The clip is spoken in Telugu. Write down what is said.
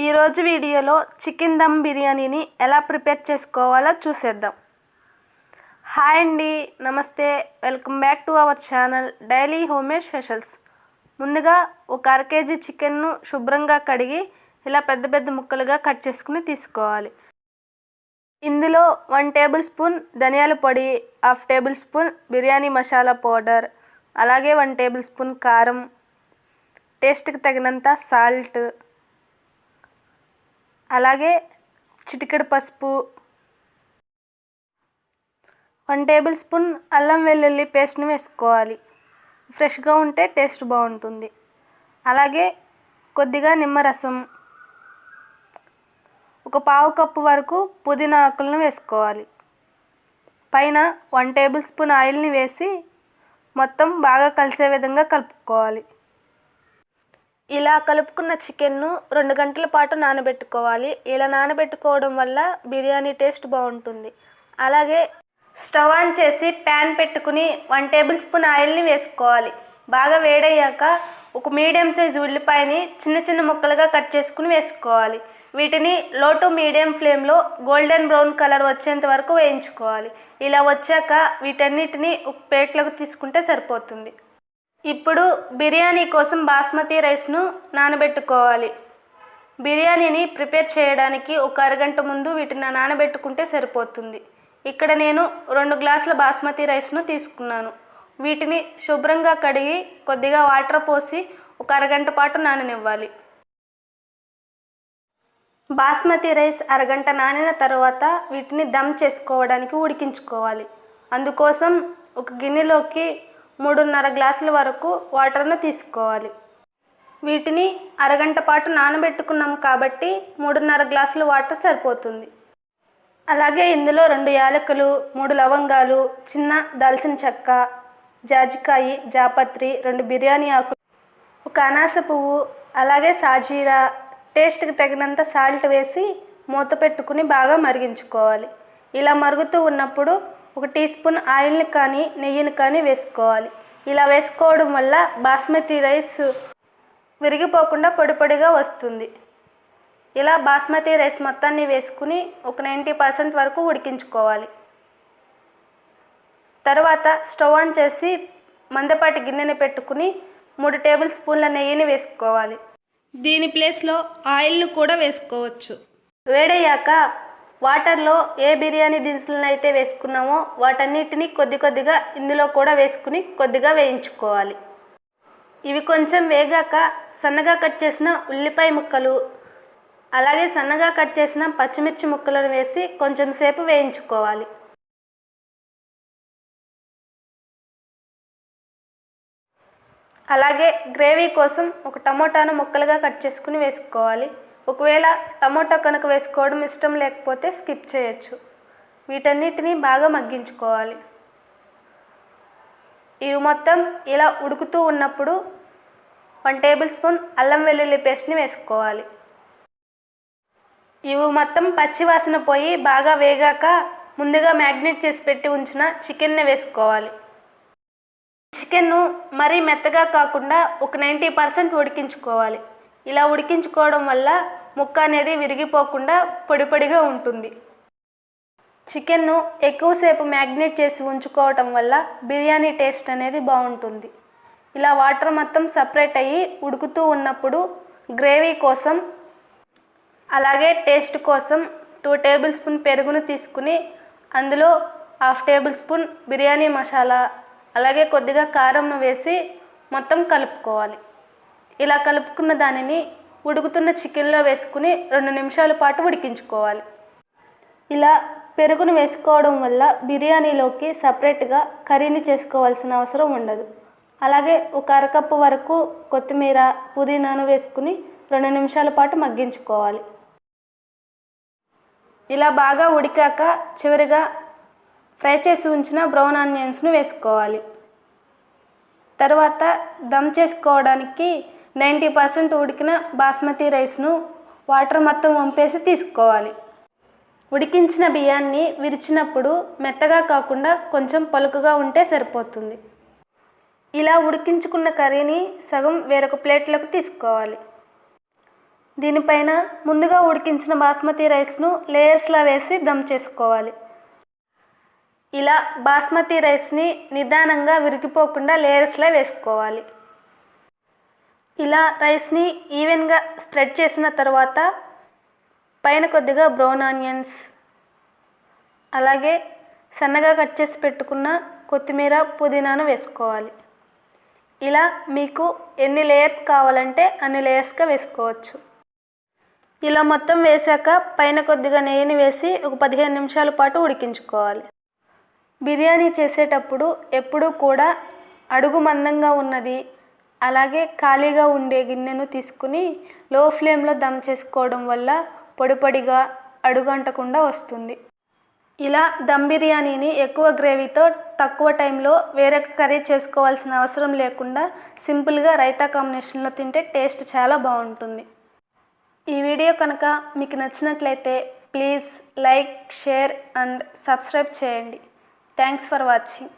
ఈరోజు వీడియోలో చికెన్ దమ్ బిర్యానీని ఎలా ప్రిపేర్ చేసుకోవాలో చూసేద్దాం. హాయ్ అండి, నమస్తే, welcome back to our channel daily homemade specials. ముందుగా ఒక అర కేజీ చికెన్ను శుభ్రంగా కడిగి ఇలా పెద్ద పెద్ద ముక్కలుగా కట్ చేసుకుని తీసుకోవాలి. ఇందులో 1 టేబుల్ స్పూన్ ధనియాల పొడి, 1/2 table spoon biryani masala powder, అలాగే 1 టేబుల్ స్పూన్ కారం, టేస్ట్కి తగినంత సాల్ట్, అలాగే చిటికెడు పసుపు, 1 టేబుల్ స్పూన్ అల్లం వెల్లుల్లి పేస్ట్ని వేసుకోవాలి. ఫ్రెష్గా ఉంటే టేస్ట్ బాగుంటుంది. అలాగే కొద్దిగా నిమ్మరసం, ఒక పావు కప్పు వరకు పుదీనా ఆకులను వేసుకోవాలి. పైన 1 టేబుల్ స్పూన్ ఆయిల్ని వేసి మొత్తం బాగా కలిసే విధంగా కలుపుకోవాలి. ఇలా కలుపుకున్న చికెన్ను 2 గంటల పాటు నానబెట్టుకోవాలి. ఇలా నానబెట్టుకోవడం వల్ల బిర్యానీ టేస్ట్ బాగుంటుంది. అలాగే స్టవ్ ఆన్ చేసి ప్యాన్ పెట్టుకుని 1 టేబుల్ స్పూన్ ఆయిల్ని వేసుకోవాలి. బాగా వేడయ్యాక ఒక మీడియం సైజు ఉల్లిపాయని చిన్న చిన్న ముక్కలుగా కట్ చేసుకుని వేసుకోవాలి. వీటిని లో టు మీడియం ఫ్లేమ్లో గోల్డెన్ బ్రౌన్ కలర్ వచ్చేంత వరకు వేయించుకోవాలి. ఇలా వచ్చాక వీటన్నిటిని ఒక ప్లేట్లోకి తీసుకుంటే సరిపోతుంది. ఇప్పుడు బిర్యానీ కోసం బాస్మతి రైస్ను నానబెట్టుకోవాలి. బిర్యానీని ప్రిపేర్ చేయడానికి ఒక అరగంట ముందు వీటిని నానబెట్టుకుంటే సరిపోతుంది. ఇక్కడ నేను 2 గ్లాసుల బాస్మతి రైస్ను తీసుకున్నాను. వీటిని శుభ్రంగా కడిగి కొద్దిగా వాటర్ పోసి ఒక అరగంట పాటు నాననివ్వాలి. బాస్మతి రైస్ అరగంట నానిన తర్వాత వీటిని దమ్ చేసుకోవడానికి ఉడికించుకోవాలి. అందుకోసం ఒక గిన్నెలోకి 3.5 గ్లాసుల వరకు వాటర్ను తీసుకోవాలి. వీటిని అరగంట పాటు నానబెట్టుకున్నాం కాబట్టి 3.5 గ్లాసుల వాటర్ సరిపోతుంది. అలాగే ఇందులో 2 యాలకులు, 3 లవంగాలు, చిన్న దాల్చిన చెక్క, జాజికాయి, జాపత్రి, 2 బిర్యానీ ఆకులు, ఒక అనాస పువ్వు, అలాగే సాజీరా, టేస్ట్కి తగినంత సాల్ట్ వేసి మూత పెట్టుకుని బాగా మరిగించుకోవాలి. ఇలా మరుగుతూ ఉన్నప్పుడు 1 టీ స్పూన్ ఆయిల్ని కానీ నెయ్యిని కానీ వేసుకోవాలి. ఇలా వేసుకోవడం వల్ల బాస్మతి రైస్ విరిగిపోకుండా పొడి పొడిగా వస్తుంది. ఇలా బాస్మతి రైస్ మొత్తాన్ని వేసుకుని ఒక 90% వరకు ఉడికించుకోవాలి. తర్వాత స్టవ్ ఆన్ చేసి మందపాటి గిన్నెని పెట్టుకుని 3 టేబుల్ స్పూన్ల నెయ్యిని వేసుకోవాలి. దీని ప్లేస్లో ఆయిల్ను కూడా వేసుకోవచ్చు. వేడయ్యాక వాటర్లో ఏ బిర్యానీ దినుసులను అయితే వేసుకున్నామో వాటన్నిటిని కొద్ది కొద్దిగా ఇందులో కూడా వేసుకుని కొద్దిగా వేయించుకోవాలి. ఇవి కొంచెం వేగాక సన్నగా కట్ చేసిన ఉల్లిపాయ ముక్కలు, అలాగే సన్నగా కట్ చేసిన పచ్చిమిర్చి ముక్కలను వేసి కొంచెం సేపు వేయించుకోవాలి. అలాగే గ్రేవీ కోసం ఒక టమోటాను ముక్కలుగా కట్ చేసుకుని వేసుకోవాలి. ఒకవేళ టమోటా కనుక వేసుకోవడం ఇష్టం లేకపోతే స్కిప్ చేయొచ్చు. వీటన్నిటిని బాగా మగ్గించుకోవాలి. ఇవి మొత్తం ఇలా ఉడుకుతూ ఉన్నప్పుడు 1 టేబుల్ స్పూన్ అల్లం వెల్లుల్లి పేస్ట్ని వేసుకోవాలి. ఇవి మొత్తం పచ్చి వాసన పోయి బాగా వేగాక ముందుగా మ్యాగ్నేట్ చేసి పెట్టి ఉంచిన చికెన్ని వేసుకోవాలి. చికెన్ను మరీ మెత్తగా కాకుండా ఒక 90% ఉడికించుకోవాలి. ఇలా ఉడికించుకోవడం వల్ల ముక్క అనేది విరిగిపోకుండా పొడి పొడిగా ఉంటుంది. చికెన్ను ఎక్కువసేపు మ్యాగ్నేట్ చేసి ఉంచుకోవటం వల్ల బిర్యానీ టేస్ట్ అనేది బాగుంటుంది. ఇలా వాటర్ మొత్తం సపరేట్ అయ్యి ఉడుకుతూ ఉన్నప్పుడు గ్రేవీ కోసం అలాగే టేస్ట్ కోసం 2 టేబుల్ స్పూన్ పెరుగును తీసుకుని అందులో 1/2 టేబుల్ స్పూన్ బిర్యానీ మసాలా, అలాగే కొద్దిగా కారంను వేసి మొత్తం కలుపుకోవాలి. ఇలా కలుపుకున్న దానిని ఉడుకుతున్న చికెన్లో వేసుకుని 2 నిమిషాల పాటు ఉడికించుకోవాలి. ఇలా పెరుగును వేసుకోవడం వల్ల బిర్యానీలోకి సపరేట్గా కర్రీని చేసుకోవాల్సిన అవసరం ఉండదు. అలాగే ఒక అరకప్పు వరకు కొత్తిమీర, పుదీనాను వేసుకుని 2 నిమిషాల పాటు మగ్గించుకోవాలి. ఇలా బాగా ఉడికాక చివరిగా ఫ్రై చేసి ఉంచిన బ్రౌన్ ఆనియన్స్ను వేసుకోవాలి. తర్వాత దమ్ చేసుకోవడానికి 90% ఉడికిన బాస్మతి రైస్ను వాటర్ మొత్తం వంపేసి తీసుకోవాలి. ఉడికించిన బియ్యాన్ని విరిచినప్పుడు మెత్తగా కాకుండా కొంచెం పలుకుగా ఉంటే సరిపోతుంది. ఇలా ఉడికించుకున్న కర్రీని సగం వేరొక ప్లేట్లోకి తీసుకోవాలి. దీనిపైన ముందుగా ఉడికించిన బాస్మతి రైస్ను లేయర్స్లా వేసి దమ్ చేసుకోవాలి. ఇలా బాస్మతి రైస్ని నిదానంగా విరిగిపోకుండా లేయర్స్లా వేసుకోవాలి. ఇలా రైస్ని ఈవెన్గా స్ప్రెడ్ చేసిన తర్వాత పైన కొద్దిగా బ్రౌన్ ఆనియన్స్, అలాగే సన్నగా కట్ చేసి పెట్టుకున్న కొత్తిమీర, పుదీనాను వేసుకోవాలి. ఇలా మీకు ఎన్ని లేయర్స్ కావాలంటే అన్ని లేయర్స్గా వేసుకోవచ్చు. ఇలా మొత్తం వేశాక పైన కొద్దిగా నెయ్యిని వేసి ఒక 15 నిమిషాల పాటు ఉడికించుకోవాలి. బిర్యానీ చేసేటప్పుడు ఎప్పుడూ కూడా అడుగు మందంగా ఉన్నది, అలాగే ఖాళీగా ఉండే గిన్నెను తీసుకుని లో ఫ్లేమ్లో దమ్ చేసుకోవడం వల్ల పొడి పొడిగా అడుగంటకుండా వస్తుంది. ఇలా దమ్ బిర్యానీని ఎక్కువ గ్రేవీతో తక్కువ టైంలో వేరే కర్రీ చేసుకోవాల్సిన అవసరం లేకుండా సింపుల్గా రైతా కాంబినేషన్లో తింటే టేస్ట్ చాలా బాగుంటుంది. ఈ వీడియో కనుక మీకు నచ్చినట్లయితే please like, share and subscribe చేయండి. Thanks for watching.